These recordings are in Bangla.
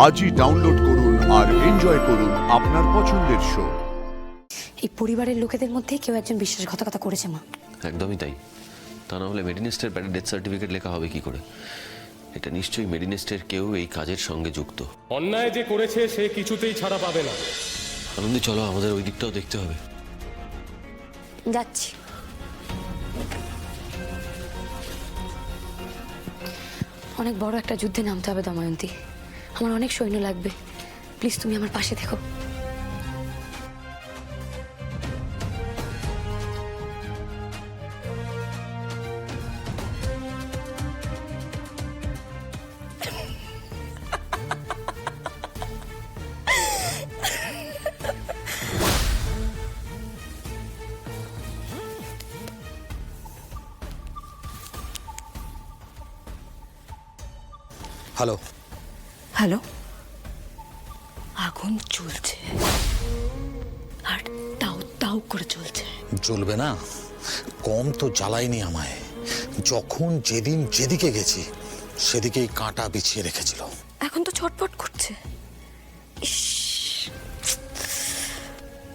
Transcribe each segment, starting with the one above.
আজই ডাউনলোড করুন আর এনজয় করুন আপনার পছন্দের শো। এই পরিবারের লোকেদের মধ্যে কেউ একজন বিশ্বাসঘাতকতা করেছে মা। একদমই তাই। তা না হলে মেডিনেস্টের প্যাডে ডেথ সার্টিফিকেট লেখা হবে কি করে? এটা নিশ্চয়ই মেডিনেস্টের কেউ এই কাজের সঙ্গে যুক্ত। অন্যায় যে করেছে সে কিছুতেই ছাড়া পাবে না। আনন্দী, চলো, আমাদের ওই দিকটাও দেখতে হবে। যাচ্ছি। অনেক বড় একটা যুদ্ধে নামতে হবে দময়ন্তী। আমার অনেক সৈন্য লাগবে। প্লিজ তুমি আমার পাশে থেকো। হ্যালো। হ্যালো। আগুন চলছে আর তাও তাও করে চলছে। জ্বলবে না, কম তো জ্বালায়নি আমায়। যখন যেদিন যেদিকে গেছি সেদিকেই কাঁটা বিছিয়ে রেখেছিল। এখন তো ছটফট করছে। ইস,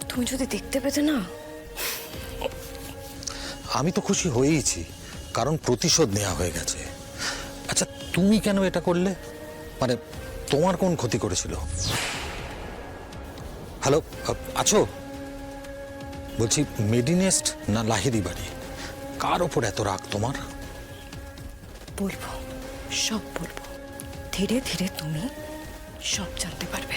তুমি যদি দেখতে পেতে না। আমি তো খুশি হয়েইছি, কারণ প্রতিশোধ নেওয়া হয়ে গেছে। আচ্ছা, তুমি কেন এটা করলে? মানে তোমার কোন ক্ষতি করেছিল? হ্যালো, আছো? বলছি, মেডিনেস্ট না লাহিড়ী বাড়ি, কার ওপর এত রাগ তোমার? বলবো, সব বলবো। ধীরে ধীরে তুমি সব জানতে পারবে।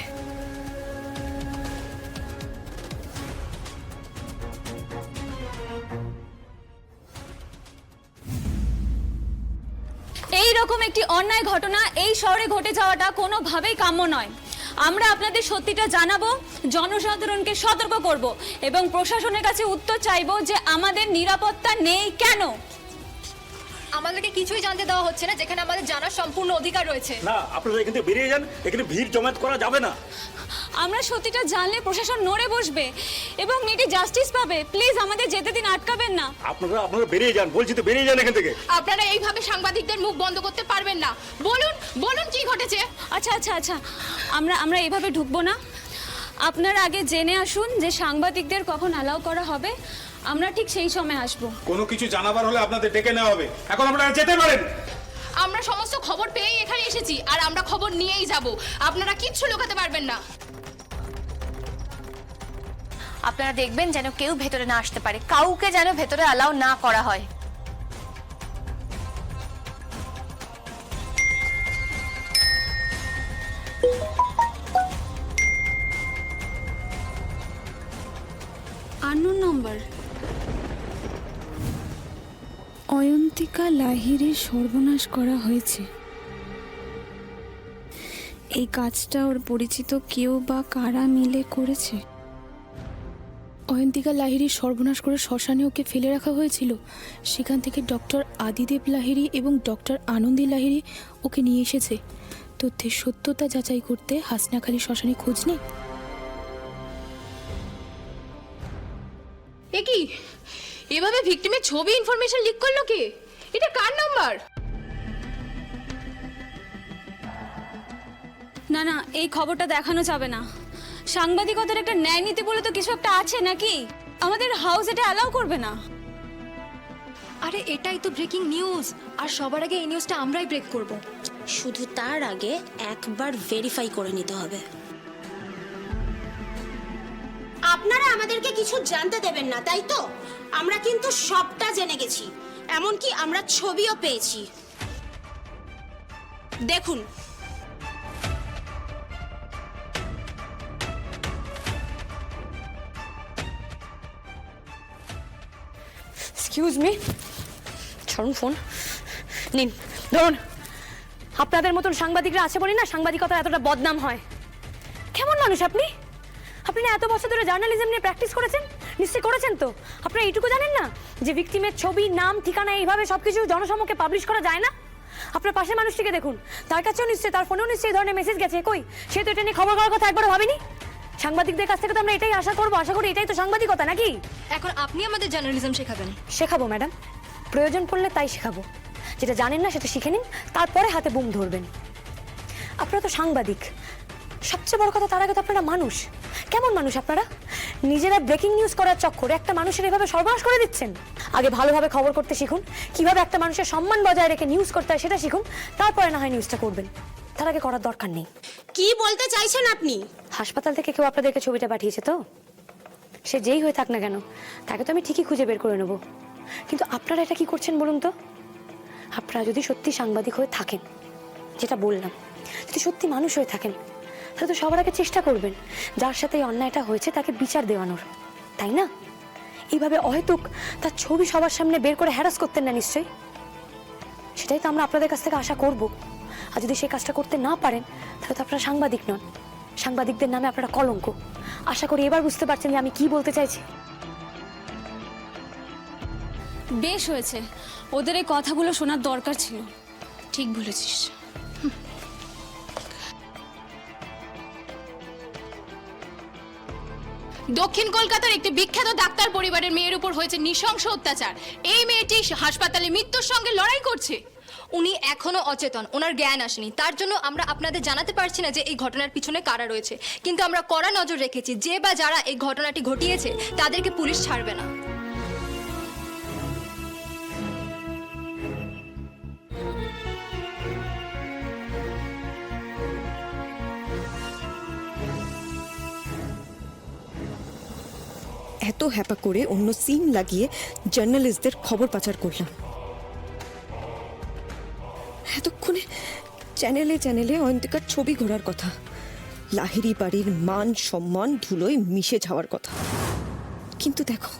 এই রকম একটি অন্যায় ঘটনা এই শহরে ঘটে যাওয়াটা কোনোভাবেই কাম্য নয়। আমরা আপনাদের সত্যিটা জানাবো, জনসাধারণকে সতর্ক করব এবং প্রশাসনের কাছে উত্তর চাইবো যে আমাদের নিরাপত্তা নেই কেন। আমাদেরকে কিছুই জানতে দেওয়া হচ্ছে না, যেখানে আমাদের জানার সম্পূর্ণ অধিকার রয়েছে। না, আপনারা এখান থেকে বেরিয়ে যান। এখানে ভিড় জমায়েত করা যাবে না। আমরা সত্যিটা জানলে প্রশাসন নড়ে বসবে এবং মেয়েটি জাস্টিস পাবে। প্লিজ আমাদের যেতে দিন, আটকাবেন না। আপনারা বেরিয়ে যান, বলছি তো বেরিয়ে যান এখান থেকে। আপনারা এইভাবে সাংবাদিকদের মুখ বন্ধ করতে পারবেন না। বলুন বলুন কি ঘটেছে। আচ্ছা আচ্ছা আচ্ছা, আমরা এইভাবে ঢুকবো না। আপনারা আগে জেনে আসুন যে সাংবাদিকদের কখন অ্যালাউ করা হবে। আমরা ঠিক সেই সময় আসবো। কোনো কিছু জানাবার হলে আপনাদের ডেকে নেওয়া হবে। এখন আপনারা যেতে পারেন। আমরা সমস্ত খবর পেয়েই এখানে এসেছি, আর আমরা খবর নিয়েই যাব। আপনারা কিচ্ছু লুকাতে পারবেন না। আপনারা দেখবেন যেন কেউ ভেতরে না আসতে পারে, কাউকে যেন ভেতরে অ্যালাউ না করা হয়। আননোন নম্বর। অয়ন্তিকা লাহিড়ীর সর্বনাশ করা হয়েছে। এই কাজটা ওর পরিচিত কেউ বা কারা মিলে করেছে। অয়ন্তিকা লাহিড়ীর সর্বনাশ করে শ্মশানে ওকে ফেলে রাখা হয়েছিল। সেখান থেকে ডক্টর আদিদেব লাহিড়ী এবং ডক্টর আনন্দী লাহিড়ী ওকে নিয়ে এসেছে। তথ্যের সত্যতা যাচাই করতে হাসনাখালী শ্মশানে খোঁজ নেই। এ কি, এভাবে ভিকটিমের ছবি ইনফরমেশন লিক করলো কে? এটা কার নাম্বার? না না, এই খবরটা দেখানো যাবে না। সাংবাদিকতার একটা ন্যায় নীতি বলে তো কিছু একটা আছে নাকি? আমাদের হাউস এটা অ্যালাউ করবে না। আরে এটাই তো ব্রেকিং নিউজ, আর সবার আগে এই নিউজটা আমরাই ব্রেক করব। শুধু তার আগে একবার ভেরিফাই করে নিতে হবে। আপনারা আমাদেরকে কিছু জানতে দেবেন না, তাই তো? আমরা কিন্তু সবটা জেনে গেছি, এমনকি আমরা ছবিও পেয়েছি। দেখুন, এক্সকিউজ মি, ছাড়ুন ফোন। নিন, ধরুন। আপনাদের মতন সাংবাদিকরা আছে বলি না সাংবাদিকতা এতটা বদনাম হয়। কেমন মানুষ আপনি? আপনি না এত বছর ধরে জার্নালিজম নিয়ে প্র্যাকটিস করেছেন? নিশ্চয়ই করেছেন তো। আপনারা এইটুকু জানেন না যে ভিকটিমের ছবি, নাম, ঠিকানা এইভাবে সবকিছু জনসমক্ষে পাবলিশ করা যায় না? আপনার পাশের মানুষটিকে দেখুন, তার কাছেও নিশ্চয়ই, তার ফোনেও নিশ্চয়ই এই ধরনের মেসেজ গেছে। কই, সে তো এটা নিয়ে খবর করার কথা একবারও ভাবেনি। সাংবাদিকদের কাছ থেকে তো আমরা এটাই আশা করবো। আশা করি এটাই তো সাংবাদিকতা, নাকি? এখন আপনি আমাদের জার্নালিজম শেখাবেন? শেখাবো ম্যাডাম, প্রয়োজন পড়লে তাই শেখাবো। যেটা জানেন না সেটা শিখে নিন, তারপরে হাতে বুম ধরবেন। আপনারা তো সাংবাদিক, সবচেয়ে বড় কথা তার আগে তো আপনারা মানুষ। কেমন মানুষ আপনারা? নিজেরা ব্রেকিং নিউজ করার চক্করে একটা মানুষের এভাবে সর্বনাশ করে দিচ্ছেন। আগে ভালোভাবে খবর করতে শিখুন, কিভাবে একটা মানুষের সম্মান বজায় রেখে নিউজ করতে হয় সেটা শিখুন, তারপরে না হয় নিউজটা করবেন। তার আগে করার দরকার নেই। কি বলতে চাইছেন আপনি? হাসপাতাল থেকে কেউ আপনাদেরকে ছবিটা পাঠিয়েছে তো? সে যেই হয়ে থাক না কেন, তাকে তো আমি ঠিকই খুঁজে বের করে নেব। কিন্তু আপনারা এটা কি করছেন বলুন তো? আপনারা যদি সত্যি সাংবাদিক হয়ে থাকেন, যেটা বললাম, যদি সত্যি মানুষ হয়ে থাকেন, তাহলে তো সবার আগে চেষ্টা করবেন যার সাথে এই অন্যায়টা হয়েছে তাকে বিচার দেওয়ানোর, তাই না? এইভাবে অহেতুক তার ছবি সবার সামনে বের করে হ্যারাস করতেন না নিশ্চয়ই? সেটাই তো আমরা আপনাদের কাছ থেকে আশা করব। আর যদি সেই কাজটা করতে না পারেন, তাহলে তো আপনারা সাংবাদিক নন, সাংবাদিকদের নামে আপনারা কলঙ্ক। আশা করি এবার বুঝতে পারছেন যে আমি কি বলতে চাইছি। বেশ হয়েছে, ওদের এই কথাগুলো শোনার দরকার ছিল। ঠিক বলেছিস। দক্ষিণ কলকাতার একটি বিখ্যাত ডাক্তার পরিবারের মেয়ের উপর হয়েছে নৃশংস অত্যাচার। এই মেয়েটি হাসপাতালে মৃত্যুর সঙ্গে লড়াই করছে। উনি এখনো অচেতন, ওনার জ্ঞান আসেনি, তার জন্য আমরা আপনাদের জানাতে পারছি না যে এই ঘটনার পিছনে কারা রয়েছে। কিন্তু আমরা কড়া নজর রেখেছি, যে বা যারা এই ঘটনাটি ঘটিয়েছে তাদেরকে পুলিশ ছাড়বে না। এত হ্যাপা করে অন্য সিন লাগিয়ে জার্নালিস্টদের খবর পাচার করলাম। এতক্ষণে চ্যানেলে চ্যানেলে অয়ন্তিকার ছবি ঘোরার কথা, লাহিড়ী বাড়ির মান সম্মান ধুলোয় মিশে যাওয়ার কথা। কিন্তু দেখো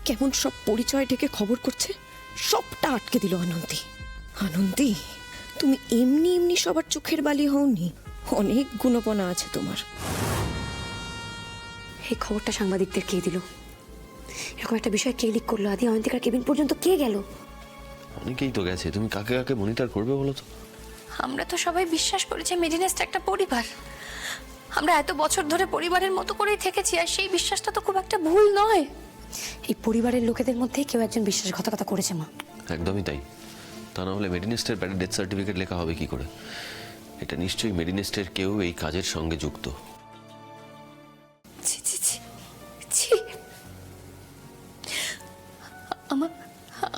কেমন সব পরিচয় ঢেকে খবর করছে, সবটা আটকে দিল আনন্দী। আনন্দী, তুমি এমনি এমনি সবার চোখের বালি হওনি, অনেক গুণপনা আছে তোমার। এই খবরটা সাংবাদিকদের কে দিল? এরকম একটা বিষয় কে লিক করলো? আদি অয়ন্তিকার কেবিন পর্যন্ত কে গেল? অনেকেই তো গেছে, তুমি কাকে কাকে মনিটর করবে বলো তো? আমরা তো সবাই বিশ্বাস করেছি মেডিনেস্ট একটা পরিবার, আমরা এত বছর ধরে পরিবারের মতো করেই থেকেছি, আর সেই বিশ্বাসটা তো খুব একটা ভুল নয়। এই পরিবারের লোকেদের মধ্যে কেউ একজন বিশ্বাসঘাতকতা করেছে মা। একদমই তাই। তা না হলে মেডিনেস্টের প্যাডে ডেথ সার্টিফিকেট লেখা হবে কি করে? এটা নিশ্চয়ই মেডিনেস্টের কেউ এই কাজের সঙ্গে যুক্ত। ছি ছি ছি ছি,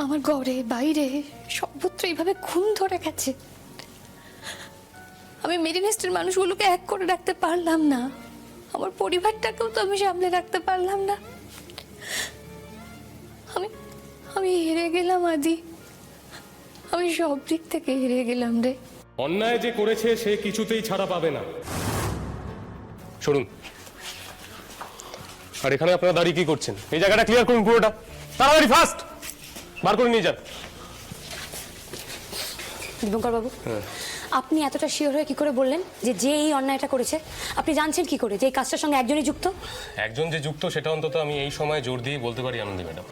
আমার ঘরে বাইরে সর্বত্র এইভাবে খুন ধরে গেছে। আমি মেডিনেস্টের মানুষগুলোকে এক করে রাখতে পারলাম না, আমার পরিবারটাকেও তো আমি সামলে রাখতে পারলাম না। আমি হেরে গেলাম আদি, আমি সব দিক থেকে হেরে গেলাম রে। অন্যায় যে করেছে সে কিছুতেই ছাড়া পাবে না। শুনুন, আর এখানে আপনারা দাঁড়িয়ে কি করছেন? এই জায়গাটা ক্লিয়ার করুন পুরোটা, তাড়াতাড়ি ফাস্ট বার করে নিয়ে যান। দীপঙ্কর বাবু, আপনি এতটা শিওর হয়ে কি করে বললেন যে যে এই অন্যায়টা করেছে? আপনি জানছেন কি করে যে এই কাজটার সঙ্গে একজনই যুক্ত? একজন যে যুক্ত সেটা অন্তত আমি এই সময় জোর দিয়ে বলতে পারি আনন্দী ম্যাডাম।